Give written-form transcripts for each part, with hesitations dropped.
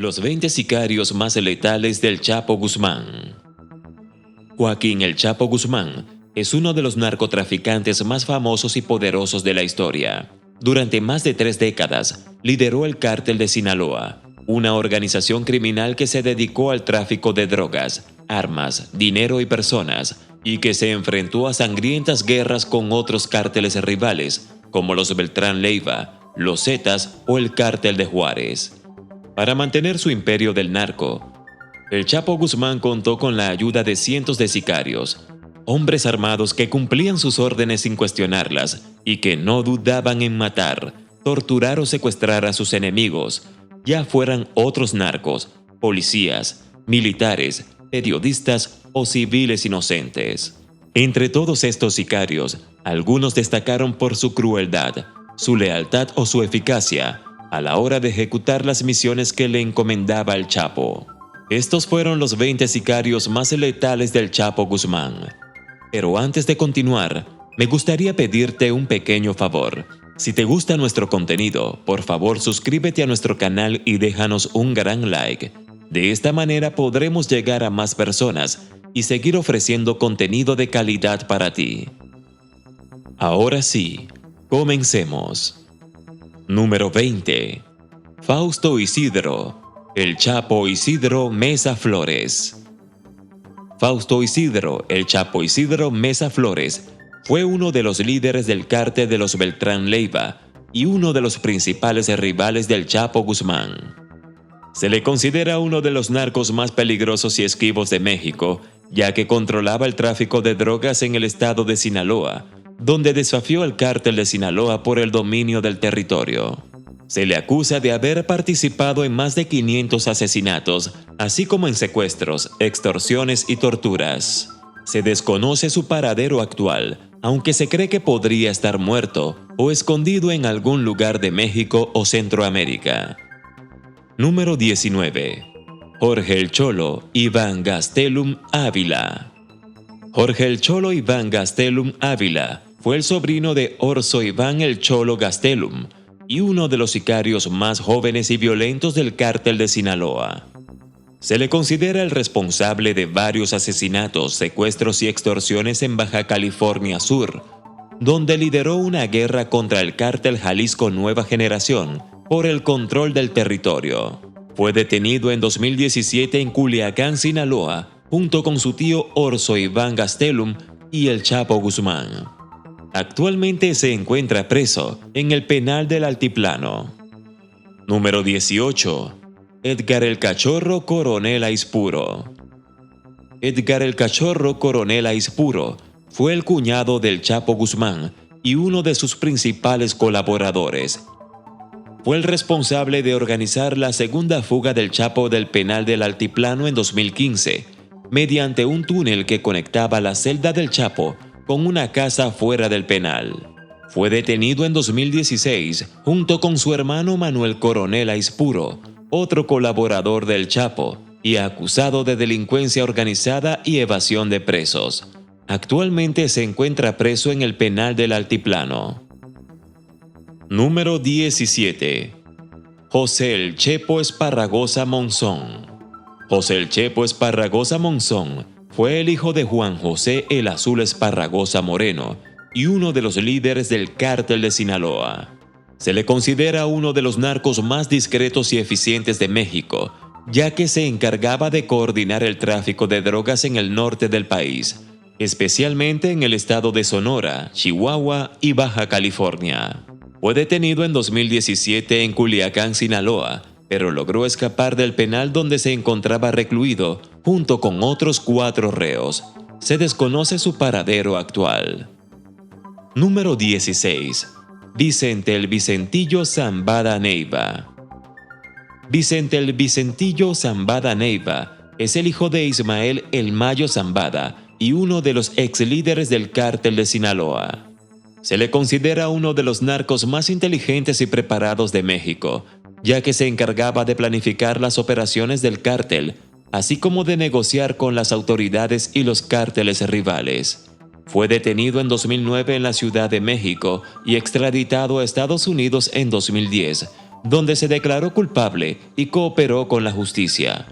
Los 20 sicarios más letales del Chapo Guzmán. Joaquín El Chapo Guzmán es uno de los narcotraficantes más famosos y poderosos de la historia. Durante más de 3 décadas, lideró el Cártel de Sinaloa, una organización criminal que se dedicó al tráfico de drogas, armas, dinero y personas, y que se enfrentó a sangrientas guerras con otros cárteles rivales, como los Beltrán Leiva, los Zetas o el Cártel de Juárez. Para mantener su imperio del narco, el Chapo Guzmán contó con la ayuda de cientos de sicarios, hombres armados que cumplían sus órdenes sin cuestionarlas y que no dudaban en matar, torturar o secuestrar a sus enemigos, ya fueran otros narcos, policías, militares, periodistas o civiles inocentes. Entre todos estos sicarios, algunos destacaron por su crueldad, su lealtad o su eficacia a la hora de ejecutar las misiones que le encomendaba el Chapo. Estos fueron los 20 sicarios más letales del Chapo Guzmán. Pero antes de continuar, me gustaría pedirte un pequeño favor. Si te gusta nuestro contenido, por favor suscríbete a nuestro canal y déjanos un gran like. De esta manera podremos llegar a más personas y seguir ofreciendo contenido de calidad para ti. Ahora sí, comencemos. Número 20. Fausto Isidro, El Chapo Isidro Mesa Flores. Fausto Isidro, El Chapo Isidro Mesa Flores, fue uno de los líderes del cártel de los Beltrán Leiva y uno de los principales rivales del Chapo Guzmán. Se le considera uno de los narcos más peligrosos y esquivos de México, ya que controlaba el tráfico de drogas en el estado de Sinaloa, donde desafió al cártel de Sinaloa por el dominio del territorio. Se le acusa de haber participado en más de 500 asesinatos, así como en secuestros, extorsiones y torturas. Se desconoce su paradero actual, aunque se cree que podría estar muerto o escondido en algún lugar de México o Centroamérica. Número 19. Jorge El Cholo Iván Gastelum Ávila. Jorge El Cholo Iván Gastelum Ávila fue el sobrino de Orso Iván El Cholo Gastelum y uno de los sicarios más jóvenes y violentos del cártel de Sinaloa. Se le considera el responsable de varios asesinatos, secuestros y extorsiones en Baja California Sur, donde lideró una guerra contra el cártel Jalisco Nueva Generación por el control del territorio. Fue detenido en 2017 en Culiacán, Sinaloa, junto con su tío Orso Iván Gastelum y el Chapo Guzmán. Actualmente se encuentra preso en el penal del Altiplano. Número 18. Edgar el Cachorro Coronel Aispuro. Edgar el Cachorro Coronel Aispuro fue el cuñado del Chapo Guzmán y uno de sus principales colaboradores. Fue el responsable de organizar la segunda fuga del Chapo del penal del Altiplano en 2015, mediante un túnel que conectaba la celda del Chapo con una casa fuera del penal. Fue detenido en 2016 junto con su hermano Manuel Coronel Aispuro, otro colaborador del Chapo, y acusado de delincuencia organizada y evasión de presos. Actualmente se encuentra preso en el penal del Altiplano. Número 17. José El Chepo Esparragosa Monzón. José El Chepo Esparragosa Monzón fue el hijo de Juan José El Azul Esparragosa Moreno y uno de los líderes del cártel de Sinaloa. Se le considera uno de los narcos más discretos y eficientes de México, ya que se encargaba de coordinar el tráfico de drogas en el norte del país, especialmente en el estado de Sonora, Chihuahua y Baja California. Fue detenido en 2017 en Culiacán, Sinaloa, pero logró escapar del penal donde se encontraba recluido junto con otros 4 reos. Se desconoce su paradero actual. Número 16. Vicente el Vicentillo Zambada Neiva. Vicente el Vicentillo Zambada Neiva es el hijo de Ismael El Mayo Zambada y uno de los ex líderes del cártel de Sinaloa. Se le considera uno de los narcos más inteligentes y preparados de México, ya que se encargaba de planificar las operaciones del cártel, así como de negociar con las autoridades y los cárteles rivales. Fue detenido en 2009 en la Ciudad de México y extraditado a Estados Unidos en 2010, donde se declaró culpable y cooperó con la justicia.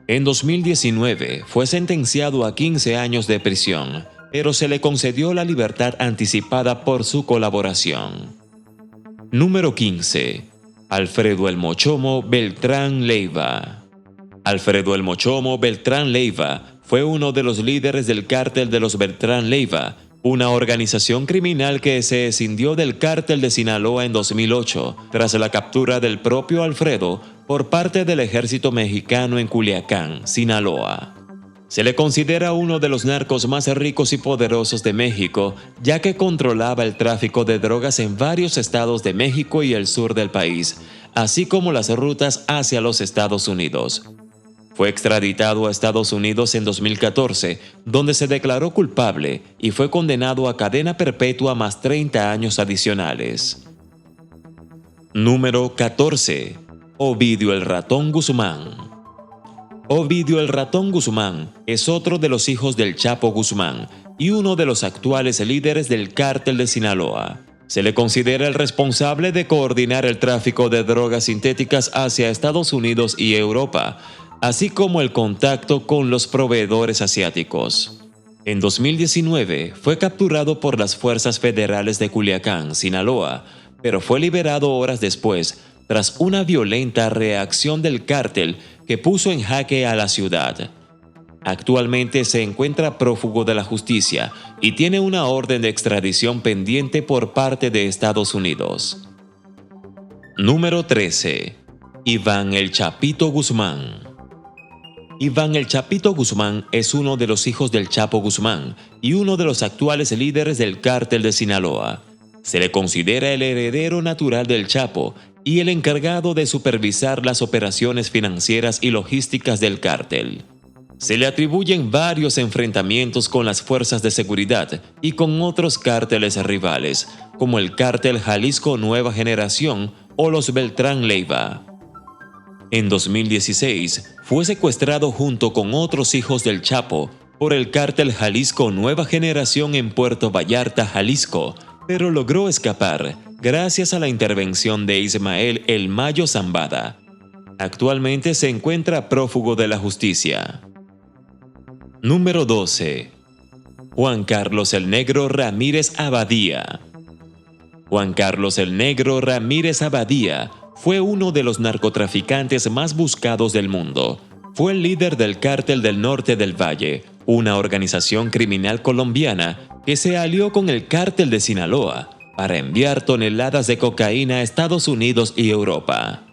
En 2019 fue sentenciado a 15 años de prisión, pero se le concedió la libertad anticipada por su colaboración. Número 15. Alfredo El Mochomo Beltrán Leiva. Alfredo El Mochomo Beltrán Leiva fue uno de los líderes del cártel de los Beltrán Leiva, una organización criminal que se escindió del cártel de Sinaloa en 2008, tras la captura del propio Alfredo por parte del ejército mexicano en Culiacán, Sinaloa. Se le considera uno de los narcos más ricos y poderosos de México, ya que controlaba el tráfico de drogas en varios estados de México y el sur del país, así como las rutas hacia los Estados Unidos. Fue extraditado a Estados Unidos en 2014, donde se declaró culpable y fue condenado a cadena perpetua más 30 años adicionales. Número 14. Ovidio el Ratón Guzmán. Ovidio el Ratón Guzmán es otro de los hijos del Chapo Guzmán y uno de los actuales líderes del cártel de Sinaloa. Se le considera el responsable de coordinar el tráfico de drogas sintéticas hacia Estados Unidos y Europa, así como el contacto con los proveedores asiáticos. En 2019 fue capturado por las fuerzas federales de Culiacán, Sinaloa, pero fue liberado horas después tras una violenta reacción del cártel que puso en jaque a la ciudad. Actualmente se encuentra prófugo de la justicia y tiene una orden de extradición pendiente por parte de Estados Unidos. Número 13. Iván El Chapito Guzmán. Iván El Chapito Guzmán es uno de los hijos del Chapo Guzmán y uno de los actuales líderes del cártel de Sinaloa. Se le considera el heredero natural del Chapo y el encargado de supervisar las operaciones financieras y logísticas del cártel. Se le atribuyen varios enfrentamientos con las fuerzas de seguridad y con otros cárteles rivales, como el cártel Jalisco Nueva Generación o los Beltrán Leiva. En 2016 fue secuestrado junto con otros hijos del Chapo por el cártel Jalisco Nueva Generación en Puerto Vallarta, Jalisco, pero logró escapar gracias a la intervención de Ismael El Mayo Zambada. Actualmente se encuentra prófugo de la justicia. Número 12. Juan Carlos el Negro Ramírez Abadía. Juan Carlos el Negro Ramírez Abadía fue uno de los narcotraficantes más buscados del mundo. Fue el líder del Cártel del Norte del Valle, una organización criminal colombiana que se alió con el Cártel de Sinaloa para enviar toneladas de cocaína a Estados Unidos y Europa.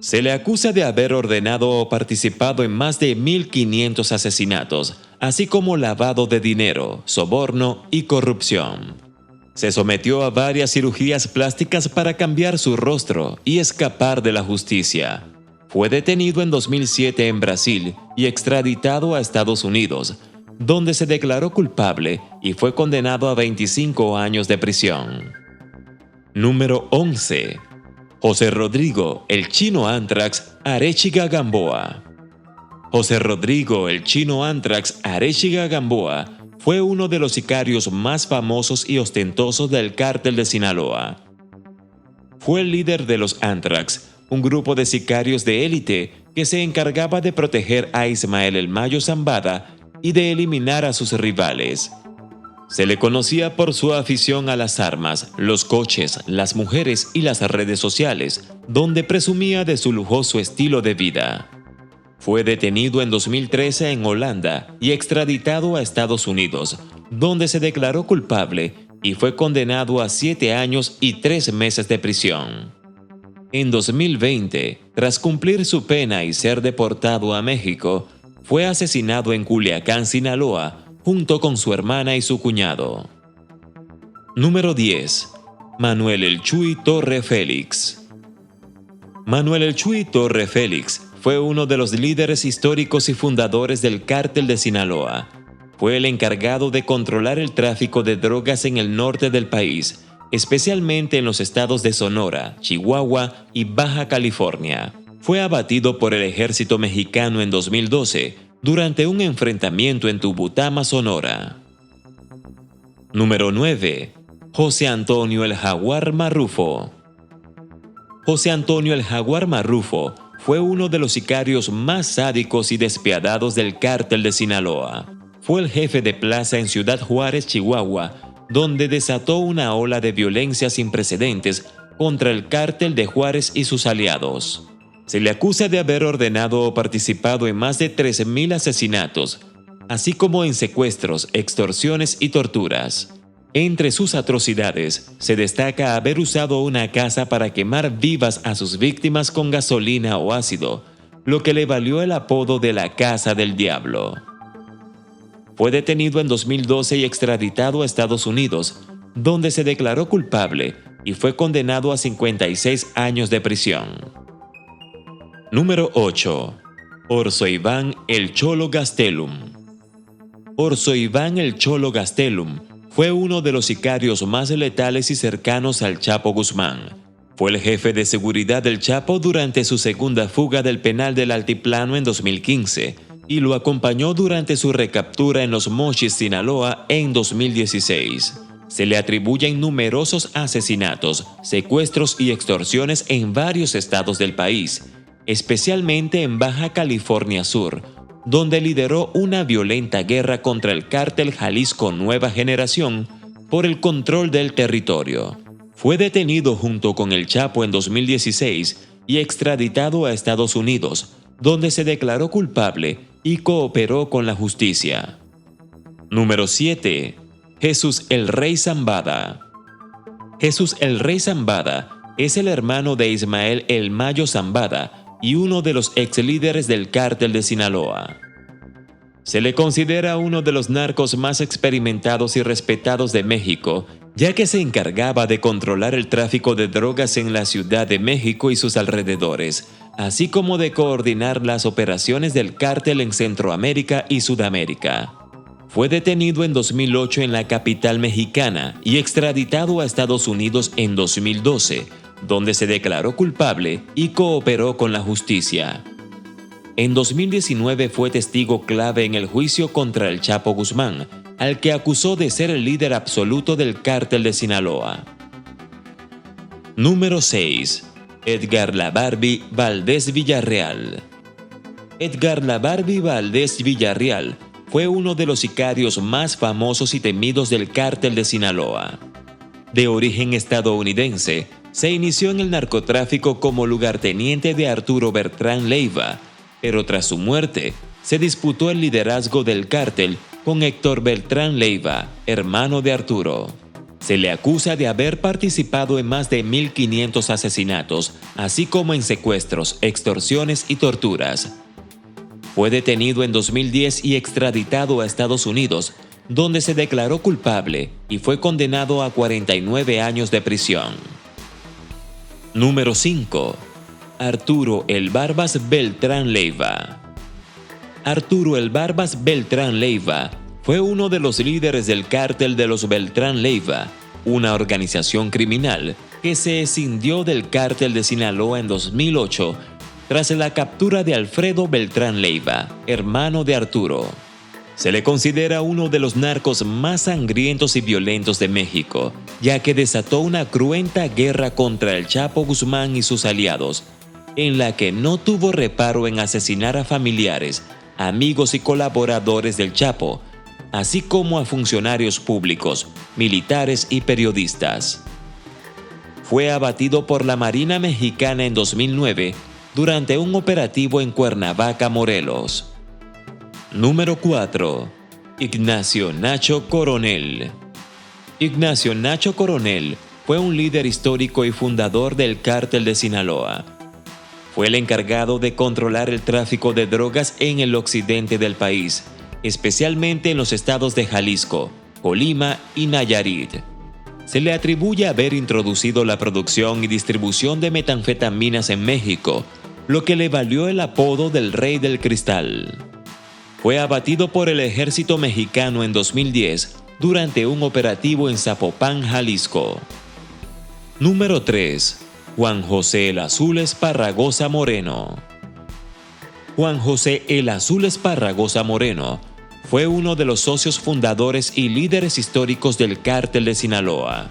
Se le acusa de haber ordenado o participado en más de 1.500 asesinatos, así como lavado de dinero, soborno y corrupción. Se sometió a varias cirugías plásticas para cambiar su rostro y escapar de la justicia. Fue detenido en 2007 en Brasil y extraditado a Estados Unidos, donde se declaró culpable y fue condenado a 25 años de prisión. Número 11. José Rodrigo El Chino Anthrax Arechiga Gamboa. José Rodrigo El Chino Anthrax Arechiga Gamboa fue uno de los sicarios más famosos y ostentosos del cártel de Sinaloa. Fue el líder de los Anthrax, un grupo de sicarios de élite que se encargaba de proteger a Ismael El Mayo Zambada y de eliminar a sus rivales. Se le conocía por su afición a las armas, los coches, las mujeres y las redes sociales, donde presumía de su lujoso estilo de vida. Fue detenido en 2013 en Holanda y extraditado a Estados Unidos, donde se declaró culpable y fue condenado a 7 años y 3 meses de prisión. En 2020, tras cumplir su pena y ser deportado a México, fue asesinado en Culiacán, Sinaloa, junto con su hermana y su cuñado. Número 10. Manuel El Chuy Torre Félix. Manuel El Chuy Torre Félix fue uno de los líderes históricos y fundadores del cártel de Sinaloa. Fue el encargado de controlar el tráfico de drogas en el norte del país, especialmente en los estados de Sonora, Chihuahua y Baja California. Fue abatido por el ejército mexicano en 2012 durante un enfrentamiento en Tubutama, Sonora. Número 9. José Antonio El Jaguar Marrufo. José Antonio el Jaguar Marrufo fue uno de los sicarios más sádicos y despiadados del cártel de Sinaloa. Fue el jefe de plaza en Ciudad Juárez, Chihuahua, donde desató una ola de violencia sin precedentes contra el cártel de Juárez y sus aliados. Se le acusa de haber ordenado o participado en más de 13,000 asesinatos, así como en secuestros, extorsiones y torturas. Entre sus atrocidades, se destaca haber usado una casa para quemar vivas a sus víctimas con gasolina o ácido, lo que le valió el apodo de la Casa del Diablo. Fue detenido en 2012 y extraditado a Estados Unidos, donde se declaró culpable y fue condenado a 56 años de prisión. Número 8. Orso Iván el Cholo Gastelum. Orso Iván el Cholo Gastelum fue uno de los sicarios más letales y cercanos al Chapo Guzmán. Fue el jefe de seguridad del Chapo durante su segunda fuga del penal del Altiplano en 2015 y lo acompañó durante su recaptura en Los Mochis, Sinaloa, en 2016. Se le atribuyen numerosos asesinatos, secuestros y extorsiones en varios estados del país, especialmente en Baja California Sur, donde lideró una violenta guerra contra el cártel Jalisco Nueva Generación por el control del territorio. Fue detenido junto con el Chapo en 2016 y extraditado a Estados Unidos, donde se declaró culpable y cooperó con la justicia. Número 7. Jesús el Rey Zambada. Jesús el Rey Zambada es el hermano de Ismael el Mayo Zambada y uno de los ex líderes del cártel de Sinaloa. Se le considera uno de los narcos más experimentados y respetados de México, ya que se encargaba de controlar el tráfico de drogas en la Ciudad de México y sus alrededores, así como de coordinar las operaciones del cártel en Centroamérica y Sudamérica. Fue detenido en 2008 en la capital mexicana y extraditado a Estados Unidos en 2012, donde se declaró culpable y cooperó con la justicia. En 2019 fue testigo clave en el juicio contra el Chapo Guzmán, al que acusó de ser el líder absoluto del cártel de Sinaloa. Número 6. Edgar La Barbie Valdés Villarreal. Edgar La Barbie Valdés Villarreal fue uno de los sicarios más famosos y temidos del cártel de Sinaloa. De origen estadounidense, se inició en el narcotráfico como lugarteniente de Arturo Beltrán Leiva, pero tras su muerte, se disputó el liderazgo del cártel con Héctor Beltrán Leiva, hermano de Arturo. Se le acusa de haber participado en más de 1,500 asesinatos, así como en secuestros, extorsiones y torturas. Fue detenido en 2010 y extraditado a Estados Unidos, donde se declaró culpable y fue condenado a 49 años de prisión. Número 5. Arturo el Barbas Beltrán Leiva. Arturo el Barbas Beltrán Leiva fue uno de los líderes del cártel de los Beltrán Leiva, una organización criminal que se escindió del cártel de Sinaloa en 2008 tras la captura de Alfredo Beltrán Leiva, hermano de Arturo. Se le considera uno de los narcos más sangrientos y violentos de México, ya que desató una cruenta guerra contra el Chapo Guzmán y sus aliados, en la que no tuvo reparo en asesinar a familiares, amigos y colaboradores del Chapo, así como a funcionarios públicos, militares y periodistas. Fue abatido por la Marina Mexicana en 2009 durante un operativo en Cuernavaca, Morelos. Número 4. Ignacio Nacho Coronel. Ignacio Nacho Coronel fue un líder histórico y fundador del cártel de Sinaloa. Fue el encargado de controlar el tráfico de drogas en el occidente del país, especialmente en los estados de Jalisco, Colima y Nayarit. Se le atribuye haber introducido la producción y distribución de metanfetaminas en México, lo que le valió el apodo del Rey del Cristal. Fue abatido por el ejército mexicano en 2010 durante un operativo en Zapopan, Jalisco. Número 3. Juan José el Azul Esparragosa Moreno. Juan José el Azul Esparragosa Moreno fue uno de los socios fundadores y líderes históricos del cártel de Sinaloa.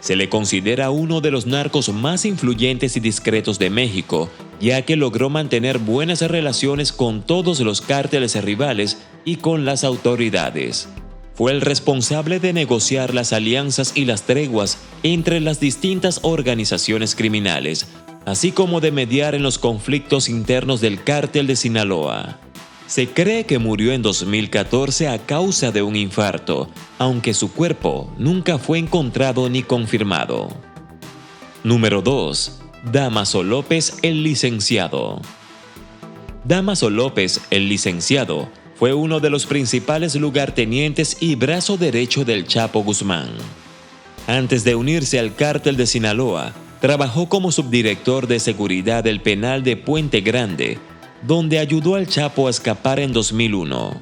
Se le considera uno de los narcos más influyentes y discretos de México, ya que logró mantener buenas relaciones con todos los cárteles rivales y con las autoridades. Fue el responsable de negociar las alianzas y las treguas entre las distintas organizaciones criminales, así como de mediar en los conflictos internos del cártel de Sinaloa. Se cree que murió en 2014 a causa de un infarto, aunque su cuerpo nunca fue encontrado ni confirmado. Número 2. Dámaso López el licenciado. Dámaso López el licenciado fue uno de los principales lugartenientes y brazo derecho del Chapo Guzmán. Antes de unirse al cártel de Sinaloa, trabajó como subdirector de seguridad del penal de Puente Grande, donde ayudó al Chapo a escapar en 2001.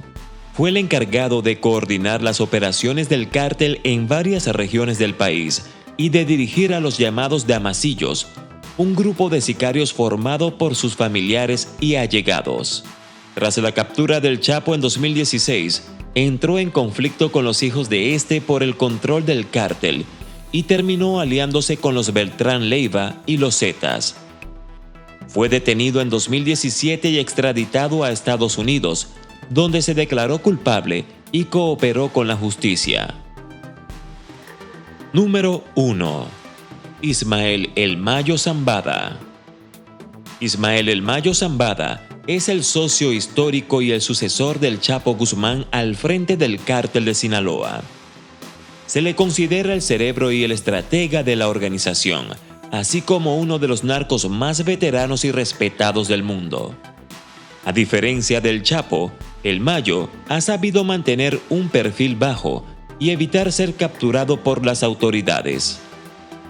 Fue el encargado de coordinar las operaciones del cártel en varias regiones del país y de dirigir a los llamados damasillos, un grupo de sicarios formado por sus familiares y allegados. Tras la captura del Chapo en 2016, entró en conflicto con los hijos de este por el control del cártel y terminó aliándose con los Beltrán Leiva y los Zetas. Fue detenido en 2017 y extraditado a Estados Unidos, donde se declaró culpable y cooperó con la justicia. Número 1. Ismael El Mayo Zambada. Ismael El Mayo Zambada es el socio histórico y el sucesor del Chapo Guzmán al frente del cártel de Sinaloa. Se le considera el cerebro y el estratega de la organización, así como uno de los narcos más veteranos y respetados del mundo. A diferencia del Chapo, El Mayo ha sabido mantener un perfil bajo y evitar ser capturado por las autoridades.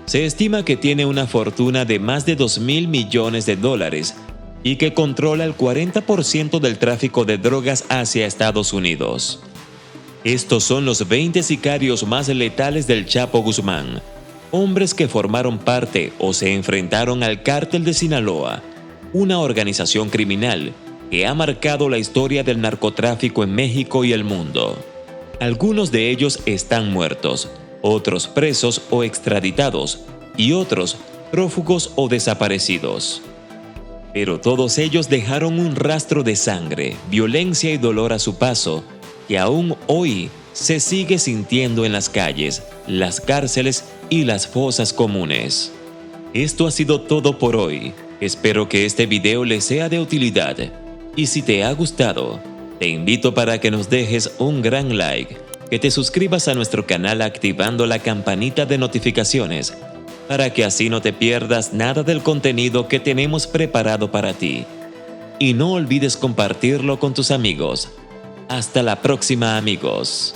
Se estima que tiene una fortuna de más de $2.000 millones y que controla el 40% del tráfico de drogas hacia Estados Unidos. Estos son los 20 sicarios más letales del Chapo Guzmán, hombres que formaron parte o se enfrentaron al cártel de Sinaloa, una organización criminal que ha marcado la historia del narcotráfico en México y el mundo. Algunos de ellos están muertos, otros presos o extraditados, y otros prófugos o desaparecidos. Pero todos ellos dejaron un rastro de sangre, violencia y dolor a su paso, que aún hoy se sigue sintiendo en las calles, las cárceles y las fosas comunes. Esto ha sido todo por hoy. Espero que este video les sea de utilidad. Y si te ha gustado, te invito para que nos dejes un gran like, que te suscribas a nuestro canal activando la campanita de notificaciones, para que así no te pierdas nada del contenido que tenemos preparado para ti. Y no olvides compartirlo con tus amigos. Hasta la próxima, amigos.